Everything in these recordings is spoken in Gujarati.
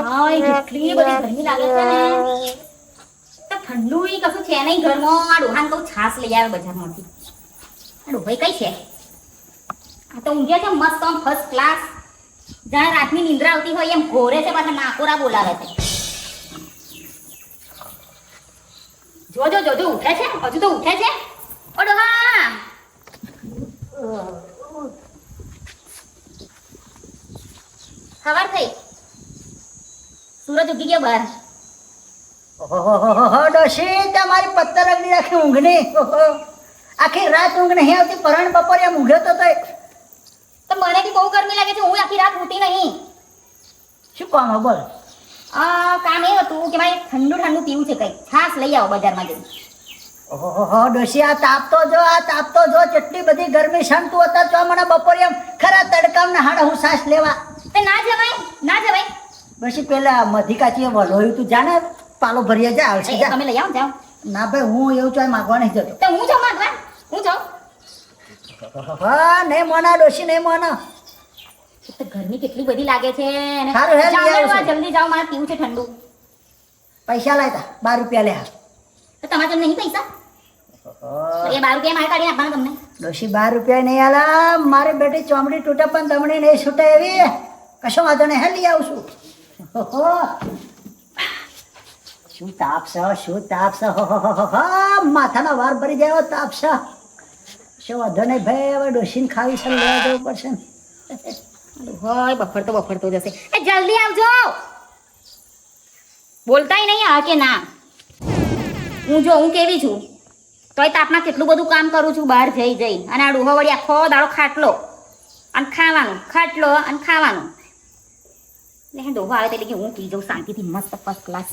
હાય કેટલી બધી ગરમી લાગે છે ને તો ઠંડુ ઈ કશું છે નહીં ઘરમાં આ ડોહાને કહું છાસ લઈ આવે બજારમાંથી આ ડોભાઈ કઈ છે આ તો ઊંઘ્યા છે મસ્ત આમ ફર્સ્ટ ક્લાસ જાણે રાતની નિંદ્રા આવતી હોય એમ ઘોરે છે પાછા નાકોરા બોલાવે છે જોજો જોજો ઉઠે છે હજુ તો ઉઠે છે ઓ ડોહા સવાર થઈ સૂરજ ઉગી ગયો બહાર ઓહો ડોશી તમારી પત્તર અગડી રાખી ઊંઘની આખી રાત ઊંઘ નહીં આવતી પરણ બપોરે ઊંઘ્યો તો મને બી બહુ ગરમી લાગે છે હું આખી રાત ઊઠી નહીં શું કામ હે બોલ કામ એ હતું કે મારે ઠંડુ ઠંડુ પીવું છે કઈ છાસ લઈ આવો બજારમાં જઈને ઓહો ડોશી આ તાપતો જો કેટલી બધી ગરમી શાંતું હતા તો મને બપોરે એમ ખરા તડકામાં હાડ હું સાસ લેવા ના જવાય ડોશી પેલા મધિકાચીએ વલોયું તું જાણે પાલો ભરીએ જા આવશે જા તમે લઈ આવો જાઓ ના ભાઈ હું એવું ચાય માગવા નહીં જતો તો હું જાઉં માગવા હું જાઉં હા નહીં મોના ડોશી નહીં મોના તો ગરમી કેટલી બધી લાગે છે અને સારું હે લઈ જાઓ, આવશું. જલ્દી જાઓ મારે પીવું છે ઠંડુ પૈસા લાયતા 12 રૂપિયા લે તો તમારે જોડે નહીં પૈસા તો એ 12 રૂપિયા મારે કાઢી આપવાના તમને ડોશી 12 રૂપિયા નહીં આલા મારી બેટી ચોમડી તૂટે પણ તમણી નહીં છૂટે એવી કશો વાંધો નહીં હે લઈ આવશું ઓહો શું તાપ છે માથાના વાર ભરી જાય એવો તાપ છે શું વાંધો નહીં ભાઈ હવે ડોશીને ખાવી છે લેવા જવું પડશે ને હોય બફરતો જશે એ જલ્દી આવજો બોલતાય નહીં આ કે ના હું કેવી છું તોય તાપમાં કેટલું બધું કામ કરું છું બહાર જઈ અને આ ડોહો વળી આખો દાડો ખાટલો અને ખાવાનું એટલે ડોહો આવે એટલે કે હું પી જાઉં શાંતિથી મસ્ત ફર્સ્ટ ક્લાસ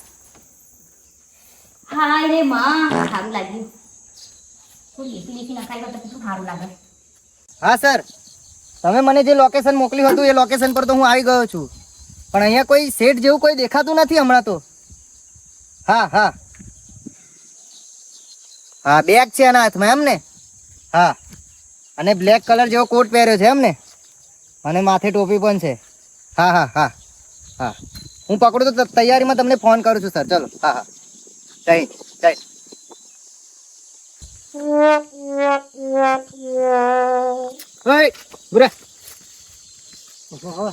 હાય રે માં સારું લાગ્યું થોડી એસી નખાઈ તો કેટલું સારું લાગે હા સર તમે મને જે લોકેશન મોકલ્યું હતું એ લોકેશન પર તો હું આવી ગયો છું પણ અહીંયા કોઈ સેટ જેવું કોઈ દેખાતું નથી હમણાં તો હા બેગ છે એના હાથમાં એમ ને હા અને બ્લેક કલર જેવો કોટ પહેર્યો છે એમ ને અને માથે ટોપી પણ છે હા હું પકડું તો તૈયારીમાં તમને ફોન કરું છું સર ચલો હા જય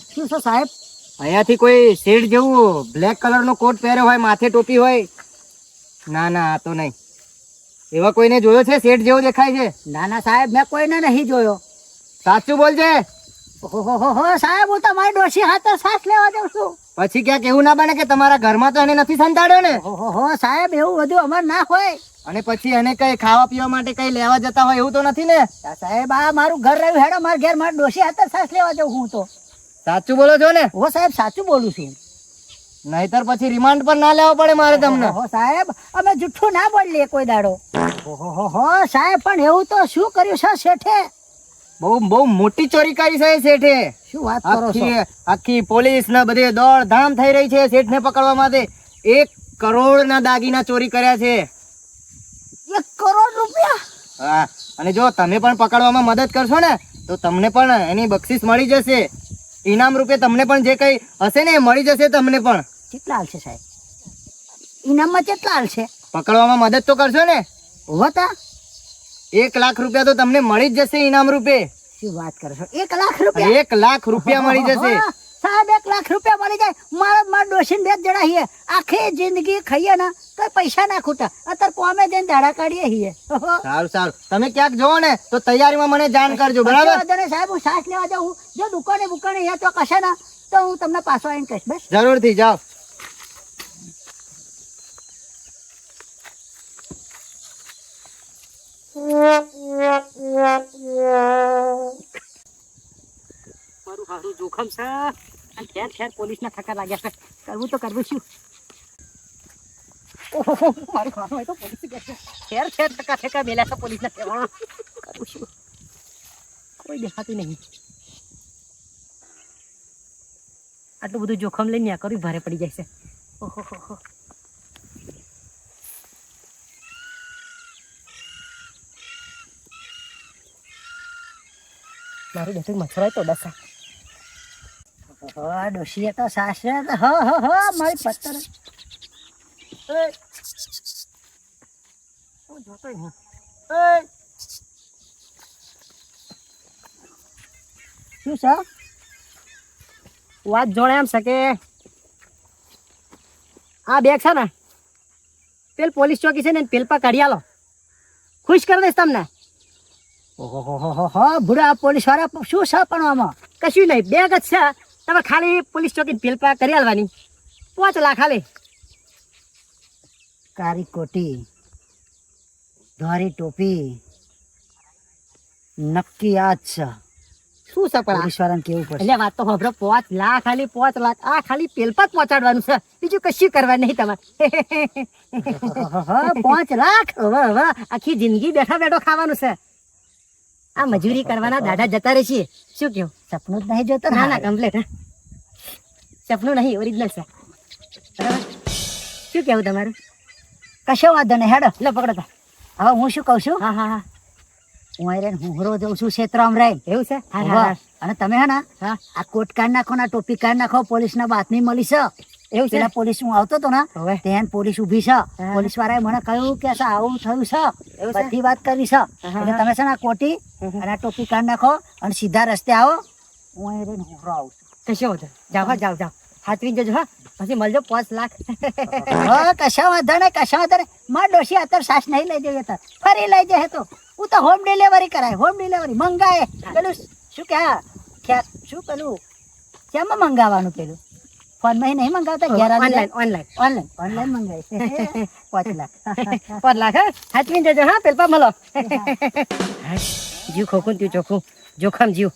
શું છે સાહેબ અહીંયાથી કોઈ શેડ જેવું બ્લેક કલરનો કોટ પહેર્યો હોય માથે ટોપી હોય ના આ તો નહીં એવા કોઈને જોયો છે શેડ જેવો દેખાય છે ના સાહેબ મેં કોઈને નહીં જોયો સાચું બોલજે ઓહો સાહેબ હું તમારી ડોશી હાથે સાસ લેવા જાઉં છું પછી ક્યાંક એવું ના બને કે તમારા ઘરમાં તો એને નથી સંતાડ્યો ને ઓહો સાહેબ એવું બધું અમાર ના હોય અને પછી એને કઈ ખાવા પીવા માટે કઈ લેવા જતા હોય એવું તો નથી ને સાહેબ આ મારું ઘર રહ્યું હેડો મારા ઘેર મારી ડોશી હાથે સાસ લેવા જાઉં હું તો સાચું બોલો છો ને હો સાહેબ સાચું બોલું છું નહીતર પછી રિમાન્ડ પર ના લેવા પડે મારે તમને ઓહો સાહેબ અમે જુઠ્ઠું ના બોલીએ કોઈ દાડો ઓહો સાહેબ પણ એવું તો શું કર્યું છે શેઠે બહુ મોટી ચોરી કરી છે એ શેઠે શું વાત કરો છો આખી પોલીસ ને બધે દોડ ધામ થઈ રહી છે શેઠને પકડવા માટે 1 કરોડ ના દાગીના ચોરી કર્યા છે 1 કરોડ રૂપિયા હા અને જો તમે પણ પકડવામાં મદદ કરશો ને તો તમને પણ એની બક્ષિસ મળી જશે ઇનામ રૂપે તમને પણ જે કઈ હશે ને એ મળી જશે તમને પણ કેટલા હાલશે સાહેબ ઇનામમાં કેટલા હાલશે પકડવામાં મદદ તો કરશો ને હોતા 1 લાખ રૂપિયા તો તમને મળી જ જશે ઇનામ રૂપે શું વાત કરો છો 1 લાખ રૂપિયા 1 લાખ રૂપિયા મળી જશે સાહેબ 1 લાખ રૂપિયા મળી જાય મારા ડોશીને 2 જણા છીએ આખી જિંદગી ખાઈએ ને તો પૈસા ના ખૂટા અત્યારે કોમે જઈને દાડા કાઢીએ છીએ સારું તમે ક્યાંક જોવો ને તો તૈયારીમાં મને જાણ કરજો બરાબર સાહેબ હું સાસ લેવા જાઉં જો દુકાને અહીંયા તો કશે ના તો હું તમને પાછો આવીને કહીશ બસ જરૂરથી જાઓ મારું હારું જોખમ છે અને ઠેર પોલીસના થકા લાગ્યા છે કરવું શું ઓહો મારું ખાનું હોય તો પોલીસ ઠેર થકા મેલ્યા છે પોલીસના ઠેવા કરવું શું કોઈ દેખાતું નહીં આટલું બધું જોખમ લઈને આ કરવું ભારે પડી જાય છે ઓહો મારું બેઠક મચ્છર હોય તો ડસા ડોશીએ તો સાસરે તો મારી પત્તર જોતો શું છે વાત જોડે એમ છે કે આ બેગ છે ને પેલ પોલીસ ચોકી છે ને પેલ પર કાઢી આલો ખુશ કરી દઈશ તમને ઓહો ભૂરા પોલીસ વાળા શું છે પણ આમાં કશું નહીં બેગ જ છે તમે ખાલી પોલીસ ચોકી પેલ પર કરી આલવાની 5 લાખ ખાલી કારી કોટી ધોરી ટોપી નક્કી આ જ છે શું છે પણ પોલીસ વાળાને કેવું પડે એટલે વાત તો ખબર 5 લાખ ખાલી 5 લાખ આ ખાલી પેલ પર પહોંચાડવાનું છે બીજું કશું કરવાનું નહીં તમારે 5 લાખ હવે આખી જિંદગી બેઠા બેઠો ખાવાનું છે આ મજૂરી કરવાના દાડા જતા રહેશે શું કેવું સપનું જ નહીં જોતો ના ના કમ્પ્લીટ સપનું નહીં ઓરિજિનલ છે બરાબર શું કેવું તમારું કશો વાંધો નહીં હેડો લો પકડો હવે હું શું કહું છું હા હું અહીં હુંહરો જઉં છું ક્ષેત્રમાં રહી એવું છે અને તમે હે ને આ કોટ કાઢ નાખો ને ટોપી કાઢ નાખો પોલીસ ના બાતમી મળી છે એવું છે પોલીસ હું આવતો હતો ને ત્યાં પોલીસ ઉભી છે પોલીસ વાળાએ મને કહ્યું કે આવું થયું છે બધી વાત કરી છે એટલે તમે છે ને આ કોટી અને આ ટોપી કાઢ નાખો અને સીધા રસ્તે આવો હું અહીં રહીને હુંહરો આવું છું કશો વાંધો જાઓ હાથવી જજો હા પછી મળજો 5 લાખ કશા વાંધો ને માર ડોશી અત્યારે સાસ નહીં લઈ જઈએ ફરી લઈ જાય તો હું તો હોમ ડિલિવરી કરાય હોમ ડિલિવરી મંગાય પેલું શું કે શું પેલું શેમાં મંગાવવાનું પેલું ફોનમાં નહીં મંગાવતા ઘેર ઓનલાઈન મંગાય 5 લાખ 5 લાખ હાથવી જજો હા પેલપા મળો જીવ ખોખું ત્યું ચોખ્ખું જોખમ જીવ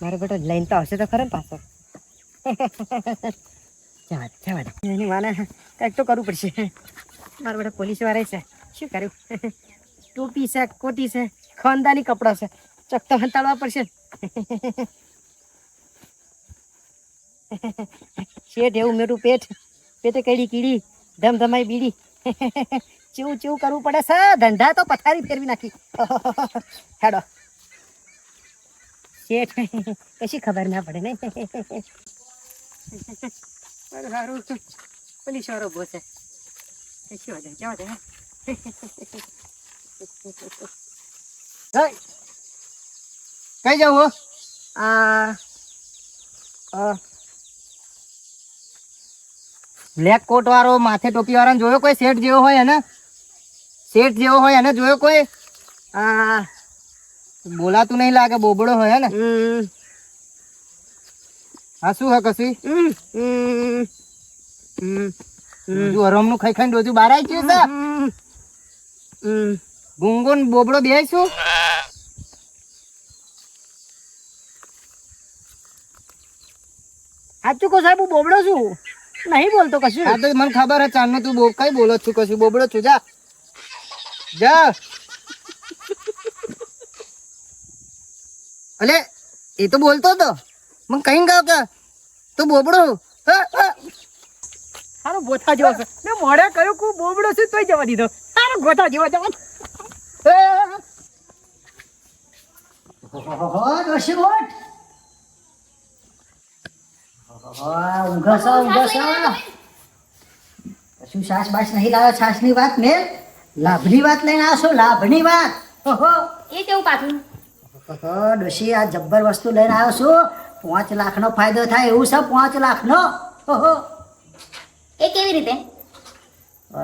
મારો બેટો લઈને તો આવશે તો ખરો ને પાછો એની માને કંઈક તો કરવું પડશે મારા બધા પોલીસ વાળા છે શું કર્યું ટોપી છે કોટી છે ખાનદાની કપડા છે ચક તો હંતાડવા પડશે શેઠ એવું મેટું પેટે કઈડી કીડી ધમધમાઈ બીડી ચેવું કરવું પડે છે ધંધા તો પથારી ફેરવી નાખી હેડો શેઠ કશી ખબર ના પડે ને સારું પોલીસ વાળો ઉભો છે કઈ જવું બ્લેક કોટ વાળો માથે ટોપી વાળાને જોયો કોઈ શેઠ જેવો હોય એને જોયો કોઈ બોલાતું નહીં લાગે બોબડો હોય ને હા શું હે કસી હરમ નું ખાઈ ખાઈને ડોજું બહાર આવી ગયું છે ગુંગો ને બોબડો બે શું સાચું કહો સાહેબ હું બોબડો છું નહીં બોલતો કશું હા તો મને ખબર હે ચાંદ તું કઈ બોલો છું કશું બોબડો છું જા અલે એ તો બોલતો હતો મને કઈ ગાવ કે તું બોબડો સારો ગોથા જેવો છે મેં મોડે કહ્યું કે બોબડો છે તોય જવા દીધો સારો ગોથા જેવો જવા ડોશી બોટ ઊંઘા શું સાસ બાસ નહીં લાવે છાસ ની વાત મેં લાભની વાત લઈને આવશો લાભની વાત એ કેવું પાછું ડોશી આ જબ્બર વસ્તુ લઈને આવ્યો છું 5 લાખનો ફાયદો થાય એવું છે 5 લાખનો એ કેવી રીતે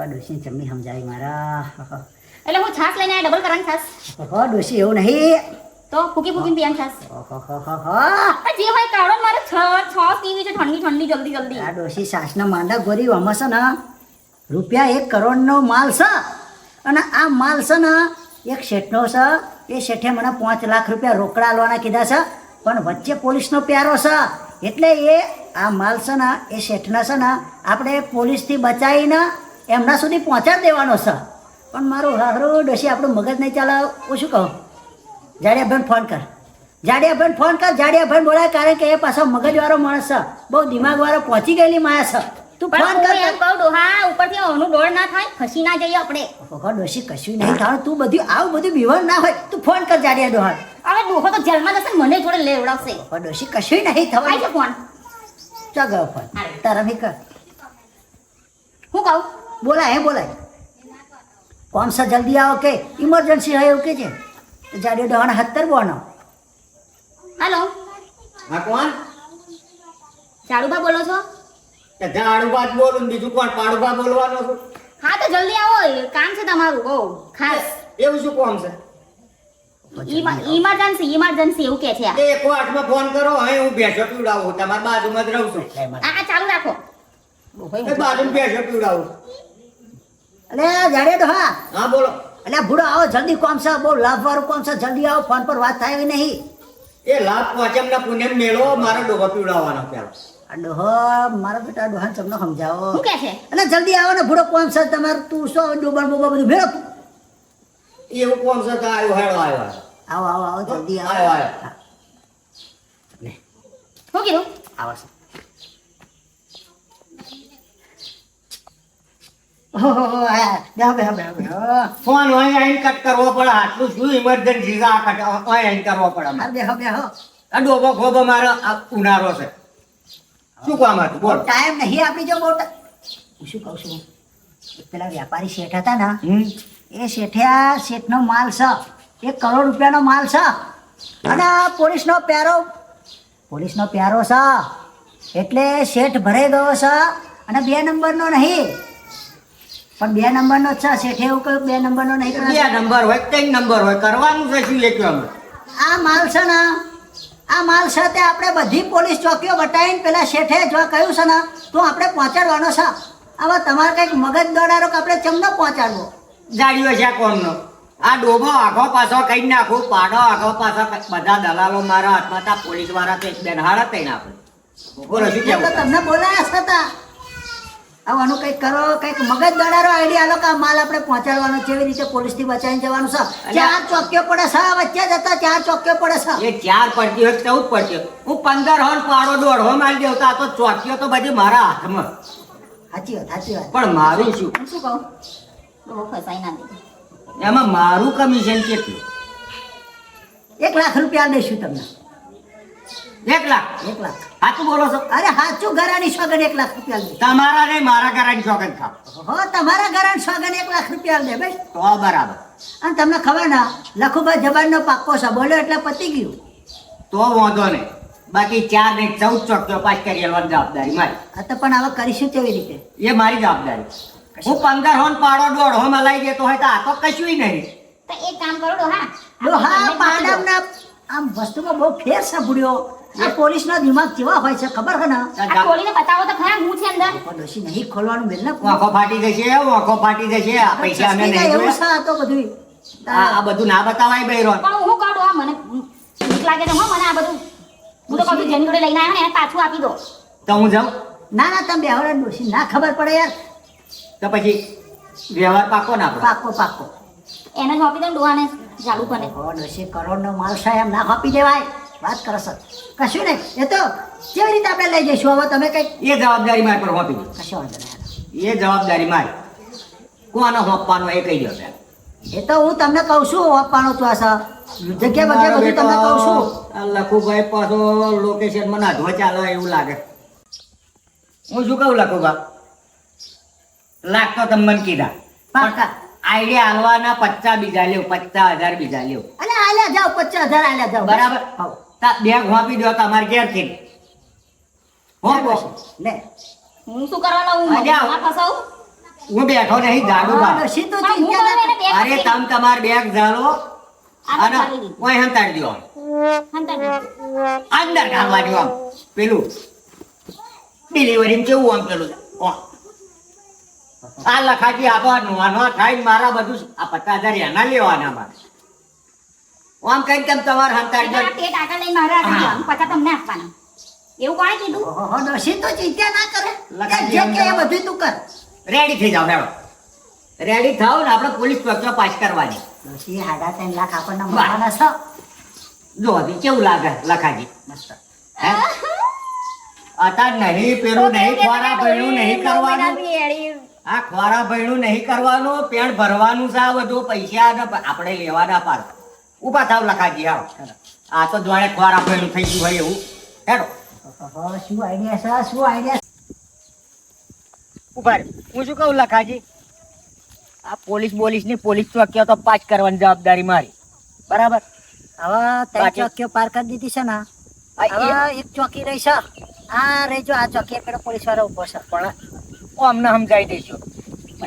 ડોશી જમ્મી સમજાવી મારા એટલે હું છાસ લઈને ડબલ કરવાની છાસ ડોશી એવું નહીં તો ફૂકી પીવાની છાસ જે હોય કાઢો મારે છાસ પીવી છે ઠંડી જલ્દી આ ડોશી સાસના માંડા ગોરી આમાં છે ને રૂપિયા 1 કરોડનો માલ છે અને આ માલ છે ને એક શેઠનો છે એ શેઠે મને 5 લાખ રૂપિયા રોકડા લેવાના કીધા છે પણ વચ્ચે પોલીસનો પ્યારો છે એટલે એ આ માલ છે ને એ શેઠના છે ને આપણે પોલીસથી બચાવીને એમના સુધી પહોંચાડી દેવાનો છે પણ મારું હારું ડોશી આપણું મગજ નહીં ચાલે હું શું કહું જાડિયાભાઈને ફોન કર જાડિયાભાઈને બોલાય કારણ કે એ પાછો મગજવાળો માણસ છે બહુ દિમાગવાળો પહોંચી ગયેલી માયા છે તું ફોન કર એમ કહું ડોહા ઉપરથી ઓનું ડોળ ના થાય ખસી ના જઈએ આપણે ડોશી કશું નહીં થાય તું આવું બધું બીવણ ના હોય તું ફોન કર જાડિયા ડોહા હવે ડોહો તો જેલમાં જશે મને જોડે લેવડાવશે ડોશી કશું નહીં થવાય છે ફોન ચા ગયો ફોન તારા ભી કર હું કહું બોલાય હે બોલાય कौन सा जल्दी आओ के इमरजेंसी है ओके जे जाड़े डहाना 70 बोनो હાલો હા કોણ ચારુબા બોલો છો તે ઝાડુબા જ બોલું ને બીજું કોણ પાડુબા બોલવાનો છું હા તો જલ્દી આવો કામ છે તમારું બહુ ખાસ એવું શું કોમ છે ઇમરજન્સી એવું કે છે આ. તે કોર્ટમાં ફોન કરો હવે હું ભેંસો પીવડાવું તમારી બાજુમાં જ રહું છું આ ચાલુ રાખો એ બાજુમાં ભેંસો પીવડાવું अरे जाड़े डहा હા બોલો अरे बूढ़ा आओ जल्दी कौन सा वो लाभ वारो कौन सा जल्दी आओ फोन पर बात થાય नहीं એ લાભ પહોંચેમ ના પુણ્યમ મેળો મારો ડોબો પીવડાવવાનો પેલો डोहो मारा बेटा डोहा તમને સમજાવો શું કે છે અને જલ્દી આવો ને બૂढ़ो कौन सा તમાર તું સો ડોબર બોબર બધું ભેળો એવું કોમ છે તો આવ્યો હેડો આવ્યો આવો આવો આવો જલ્દી આવ્યો આવો આવ્યો શું કીધું આવો ઓહો બેહો બેહો બેહો બેહો ફોન અહીં આઈને કટ કરવો પડે આટલું શું ઇમરજન્સી આ કટ અહીં આઈને કરવો પડે અમારે. બેહો બેહો આ ડોબો ખોબો મારો આ ઉનાળો છે શું કામ હતું બોલ ટાઈમ નહીં આપણી જો બહુ હું શું કહું છું એક પેલા વ્યાપારી શેઠ હતા ને એ શેઠિયા શેઠનો માલ છે 1 કરોડ રૂપિયાનો માલ છે અને પોલીસનો પ્યારો છે એટલે શેઠ ભરાઈ ગયો છે અને 2 નંબરનો નહીં પણ 2 નંબરનો જ છે શેઠે એવું કહ્યું 2 નંબરનો નહીં બે પણ નંબર હોય 3 નંબર હોય કરવાનું છે શું એ કયો અમે આ માલ છે ને આ માલ છે તે આપણે બધી પોલીસ ચોકીઓ બતાવીને પેલા શેઠે જો કહ્યું છે ને તો આપણે પહોંચાડવાનો છે હવે તમારે કંઈક મગજ દોડારો કે આપણે ચમનો પહોંચાડવો જાડીઓ છે કોમનો આ ડોબો આખો પાછો કઈ નાખું પાડો આખો પાછો બધા દલાલો મારા હાથમાં હતા પોલીસ વાળા તો એક બેન હારા થઈને આપણે બોલો શું તો કેવું તમને બોલાયા હતા હવે આનું કંઈક કરો કંઈક મગજ દોડારો આઈડિયા આલો કે આ માલ આપણે પહોંચાડવાનો કેવી રીતે પોલીસથી બચાવીને જવાનું છે 4 ચોકીઓ પડે છે વચ્ચે જતા 4 ચોકીઓ પડે છે એ 4 પડતી હોય 14 પડતી હોય હું 15 હોન પાડો દોઢો મારી દેવતા આ તો ચોકીઓ તો બધી મારા હાથમાં સાચી વાત પણ મારું શું હું શું કહું બહુ ફસાઈ ના દે એમાં મારું કમિશન કેટલું 1 લાખ રૂપિયા દઈશું તમને 1 લાખ 1 લાખ સાચું બોલો છો અરે સાચું ઘરાની સોગન 1 લાખ રૂપિયા દઈશું તમારા નહીં મારા ઘરાની શોખન ખાવ હો તમારા ઘરાની સોગન 1 લાખ રૂપિયા દે ભાઈ તો બરાબર અને તમને ખબર ના લખુભાઈ જબાનનો પાક્કો છે બોલ્યો એટલે પતી ગયું તો વાંધો નહીં બાકી 4 ને 14 ચોકીઓ પાસ કરી લેવાની જવાબદારી મારી આ તો પણ હવે કરીશું કેવી રીતે એ મારી જવાબદારી હું 15 હોન પાડો દોઢો માં લઈ જતો હોય તો આ તો કશું નહીં તો એક કામ કરો ડોહા ડોહા પાડમના આમ વસ્તુમાં બહુ ફેર છે બુડ્યો આ પોલીસનો દિમાગ કેવા હોય છે ખબર છે ને આ ખોલીને બતાવો તો ખરા હું છે અંદર પણ ડોશી નહીં ખોલવાનું બેન ને આંખો ફાટી જશે આંખો ફાટી જશે આ પૈસા અમે નહીં એવું જોયા. છે આ તો બધું આ બધું ના બતાવાય બૈરો પણ હું કહું ડોહા મને બીક લાગે છે હો મને આ બધું હું તો કશું જેની જોડે લઈને આવ્યો ને એને પાછું આપી દો તો હું જાઉં ના ના તમે બેહવા ડોશી ના ખબર પડે યાર તો પછી વ્યવહાર પાકો ના આપણો પાક્કો પાક્કો એને જ આપી દો ને ડોહાને ચાલુ કરે ઓ ડોશી કરોડનો માલ છે એમ ના આપી દેવાય વાત કરો છો કશું નહીં એ તો કેવી રીતે આપણે લઈ જઈશું હવે તમે કંઈક એ જવાબદારી મારી પર હોપી કશો વાંધો નહીં એ જવાબદારી મારી કોનો હોપવાનો એ કહી દો પહેલા. એ તો હું તમને કહું છું આપવાનું તો આ જગ્યા બગ્યા બધું તમને કહું છું આ લખુભાઈ પાછો લોકેશન મને અધવા ચાલે એવું લાગે હું શું કહું લખુભા લાખ તો તમે મને કીધા પાક્કા આઈડિયા હાલવાના 50 બીજા લેવ 50,000 બીજા લેવ અલે આલ્યા જાઓ 50,000 આલ્યા જાઓ બરાબર હાઉ. તા બેગ હોપી દો તમારે ઘેરથી હોપો લે હું શું કરવાનો હું અલ્યા. ના ફસાવું હું બેઠો નહીં ઝાડુ હા, બા ડોશી તો પણ હું ચિંતા ના એને બેગ અરે આપી તમ તમાર બેગ ઝાલો આ તો અને ચાલી ગઈ. ઓય હંતાડી દો હંતાડી દીધું. અંદર ઘાલવાની આમ પેલું ડિલિવરી કેવું આમ પેલું ઓ. આ લખાજી આપો નોનો થાય મારા બધું આ 50,000 એના લેવાના મારે આમ કઈ તેમ તમારે હંતાડી દો આ પેટ આગળ લઈને મારે આપી દેવાનું, પછી તમને આપવાના. એવું કોણે કીધું ઓહો ડોશી તો ચિંતા ના કરે લખાજી જે કે એ અંદર. બધું તું કર રેડી થઈ જાવ હેડો રેડી થાવ ને આપણે પોલીસ ચોકીમાં પાસ કરવાની ડોશી 3.5 લાખ આપણને મળવાના છે જો હજી કેવું લાગે લખાજી મસ્ત હે અતાર નહીં પેલું નહીં ખોરા ભયણું નહીં કરવાનું આ ખોરા ભયણું નહીં કરવાનું પેણ ભરવાનું છે આ બધું પૈસા ને આપણે લેવાના પાડ ઉભા થાવ લખાજી આવો આ તો જોડે ખોરા ભયણું થઈ ગયું હોય એવું હેડો શું આઈડિયા છે, શું આઈડિયા? ઉભા રહો. હું શું કહું લખાજી, આ પોલીસ ચોકીઓ તો પાસ કરવાની જવાબદારી મારી, બરાબર? હવે ત્રણ બાકી- ચોકીઓ પાર કરી દીધી છે ને, હવે એક ચોકી રહી છે. આ રહેજો, આ ચોકી પેલો પોલીસ વાળો ઉભો છે. પણ અમને સમજાઈ દઈશું,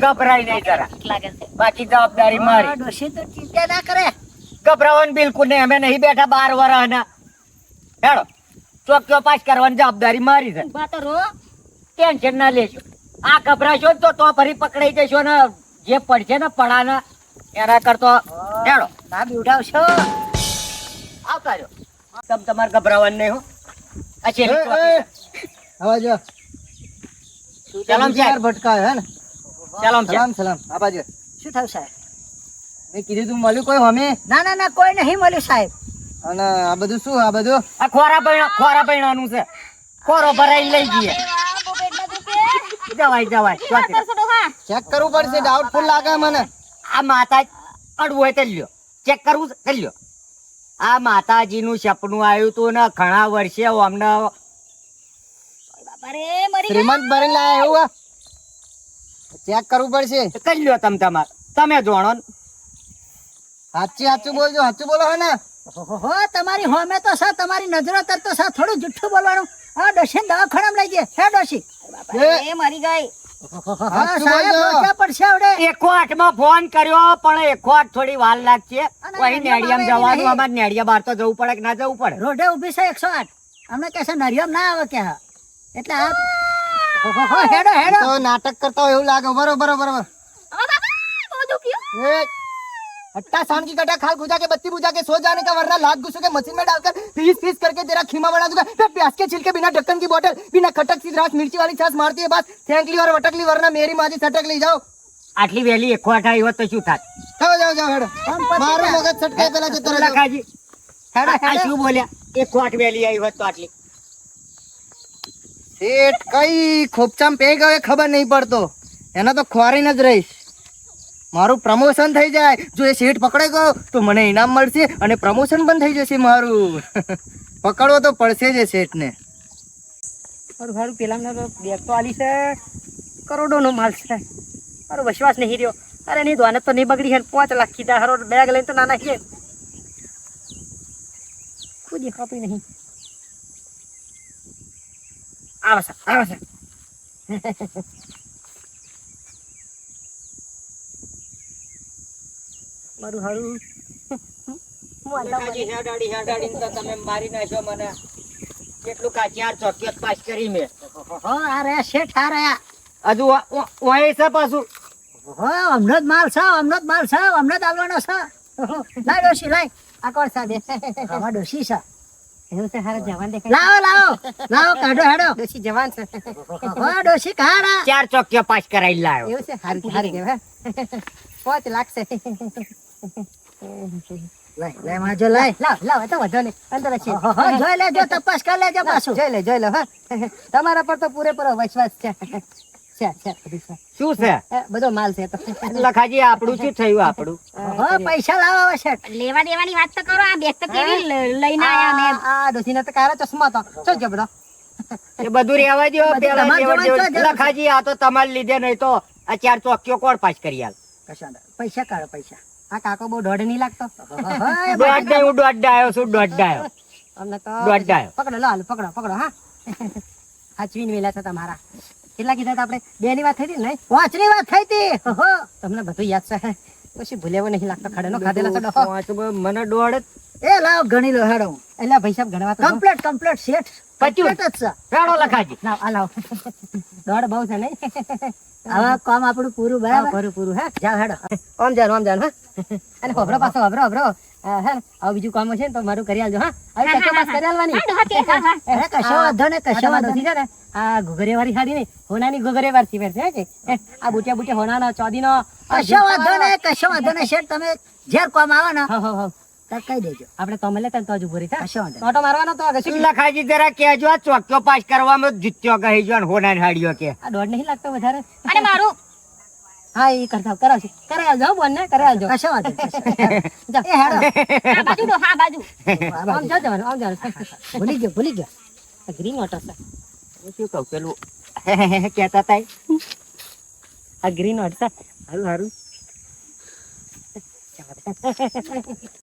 ગભરાઈ નહીં જરા. લાગે છે બાકી જવાબદારી મારી. ડોશી તો ચિંતા ના કરે. ગભરાવાનું બિલકુલ નહીં. અમે નહીં બેઠા 12 વર્ષના. હેડો, ચોકીઓ પાસ કરવાની જવાબદારી મારી છે. ઊભા તો રહો. ટેન્શન ના લેજો. આ ગભરાશો ને તો ફરી પકડાઈ જશો ને, જે પડશે ને પડાના એના કરતો હેડો ના બીવડાવશો. આવતા રહ્યો. તમારે ગભરાવાનું નહીં હો. આ છેલ્લી ચોકી છે. હવે જો સલામ સાહેબ. ભટકાયો હે ને. સલામ સાહેબ. સલામ સલામ. આ બાજુ શું થયું સાહેબ? મેં કીધું તું મળ્યું કોઈ હમે? ના ના ના, કોઈ નહીં મળ્યું સાહેબ. અને આ બધું શું? આ બધું આ ખોરા પૈણાનું છે. ખોરો ભરાઈ લઈ જઈએ. જવાય ચોકી. ચેક કરવું પડશે, ડાઉટફુલ લાગે મને. આ માતા અડવું હોય તો લ્યો, ચેક કરવું છે તો લ્યો. આ માતાજીનું સપનું આવ્યું તું ને ઘણા વર્ષે અમને અરે મરી શ્રીમંત ભરીને લાયા એવું? ચેક કરવું પડશે. કરી લ્યો તમે જાણો ને. સાચું બોલજો, સાચું બોલો હે ને. ઓહો, તમારી હોમે તો છે, તમારી નજરો તરતો છે, થોડું જુઠ્ઠું બોલવાનું. હા ડોશી દવાખાનામાં લઈ જાય. હે ડોશી? એ મરી ગઈ. હા સાહેબ, લોચા પડશે આવડે. 108 માં ફોન કર્યો પણ 108 થોડી વાર લાગશે. અને કોઈ નેડિયામાં નડિયાદ જવાનું, નહીં. અમારે નેડિયા બહાર તો જવું પડે કે ના જવું પડે? રોડે ઊભી છે 108. અમને કહે છે નરિયમ ના આવે કે હા. એટલે આ ઓહો, હેડો હેડો. તો નાટક કરતા હોય એવું લાગે. બરોબર બરોબર. ઓ બાબા, બહુ દુખ્યું. ए, हट्टा सांड की कटा खाल खुजा के बत्ती बुझा के सो जाने का, वरना लात घुसो के मशीन में डालकर पीस पीस करके तेरा खीमा बना दूंगा. फिर प्याज के छिलके बिना ढक्कन की बोतल, बिना खटक सी द्रास मिर्ची वाली छाछ मारती है बात फेंकली और वटकली, वरना मेरी माँ जी सटक ली. जाओ આટલી વહેલી 108 આવી હોત તો શું થાત? जाओ जाओ जाओ हेडो. संपत्ति मारो का- मगज सटके पेला जतो रहो. લખાજી, હેડો આ હેડો. શું બોલ્યા? 108 વહેલી આવી હોત તો આટલી. सेठ कई खोपचाम पे गए खबर नहीं पड़तो, एना तो ख्वारी न ज रहीश. मारू प्रमोशन થઈ જાય. જો એ શેઠ પકડાઈ ગયો તો મને ઇનામ મળશે અને પ્રમોશન પણ થઈ જશે મારું. પકડવો તો પડશે જ શેઠ ને. મારું સારું પેલા તો બેગ તો આલી છે, કરોડોનો માલ છે. મારો વિશ્વાસ નહીં રહ્યો. અરે એની દોનત તો નહીં બગડી છે. 5 લાખ કીધા, હારો બેગ લઈને તો ના નાખીએ. કોઈ દેખાતું નહીં. આવે છે, આવે છે. મારું હારું લખાજી, હેડાડીને તો તમે મારી નાખ્યો મને. કેટલું કા 4 ચોકીઓ પાસ કરી મેં. હો આ રહ્યા શેઠ, આ રહ્યા. હજુ ઓય છે પાછું. હો અમનો જ માલ છે, અમનો જ માલ છે, અમનો જ આવવાનો છે. લાય ડોશી લાય. આ કોણ સાદે? આમાં ડોશી છે. એવું છે, હારા જવાન દેખાય. લાવો લાવો લાવો, કાઢો હેડો. ડોશી જવાન છે. હો ડોશી કાઢા. 4 ચોકીઓ પાસ કરાવી લાવ્યો. એવું છે, હારી હારી કહેવાય. 5 લાખ છે. લાય લાય માં જો લાય. લાવ લાવ, તો વધો નહીં. અંદર છે. જોઈ લેજો, તપાસ કરી લેજો પાછું. જોઈ લે હા. તમારા પર તો પૂરેપૂરો વિશ્વાસ છે. છે બધું છે. શું છે? બધો માલ છે તો. લખાજી, આપણું શું થયું? આપણું હો પૈસા લાવો હવે શેઠ. લેવા દેવાની વાત તો કરો. આ બેગ તો કેવી લઈને આયા મેં. આ ડોશીને તો કાળા ચશ્મા તો શું છે બધો. એ બધું રહેવા દ્યો. બધું પેલા તમારે લેવા જોવાનું દ્યો. છે, જરૂર. લખાજી, આ તો તમારે લીધે નહીં તો આ 4 ચોકીઓ કોણ પાસ કરી આલ? પૈસા કાઢો પૈસા. આ કાકો બહુ દોઢ નહીં લાગતો. દોઢ નહીં, હું દોઢ ડાયો છું. દોઢ ડાયો. અમને તો દોઢ ડાયો. પકડો લો હાલો, પકડો હા. હાચવીને વેલા છે તમારા. કેટલા કીધા હતા આપણે? 2 ની વાત થઈ હતી ને? 5 ની વાત થઈ હતી. ઓહો, તમને બધું યાદ છે. પછી ભૂલેવો નહીં લાગતો. ખાડેનો ખાધેલા છે ડોહો. મને દોઢ એ લાવ ગણી લો હેડો. એટલે ભાઈ સાહેબ ગણવા તો કમ્પ્લીટ શેઠ. પચ્યું. complete જ છે. પેડો લખાજી. લાવ આ લાવ. દોઢ બહુ છે નહીં? હવે કામ આપણું પૂરું બરાબર? પૂરું હે. જાવ હેડો. આમ જાન હા. અને હોબરો પાછો હોબરો. હે ને આવું બીજું કામ છે ને તો મારું કરી આલજો હા. હવે કશો પાસ કરી આલવાની. હા, ડોહા કે, હા, હા. અરે કશો વાંધો ને, કશો વાંધો નથી. છે ને આ ઘુઘરે વાળી સાડી નહીં, હોનાની ઘુઘરે વાળી પહેરશે હે કે? આ બુટિયા હોનાનો ચોદીનો. કશો વાંધો ને શેઠ, તમે જ્યારે કામ આવે ને હા તો કહી દેજો. આપણે તો મળે તો જ ઉભો રહી. કશો વાંધો નહીં. ઓટો મારવાનો તો આગળ શું? લખાજી, જરા કહેજો. આ ચોકીઓ પાસ કરવામાં જીત્યો કહી જો. હોના હાડીઓ કે આ દોઢ નહીં લાગતો વધારે? અને મારું હા એ કરાવશે. કરી આલજો બોન ને, કરી આલજો. કશો વાંધો નહીં. જાઓ, એ હેડો. આ બાજુ ડોહા, આ બાજુ. આમ જાઓ જવાનું, આમ જવાનું. ભૂલી ગયો. અઘરી મોટો છે હું શું કહું પેલું કહેતા હતા અઘરી નોટ છે. હારું હારું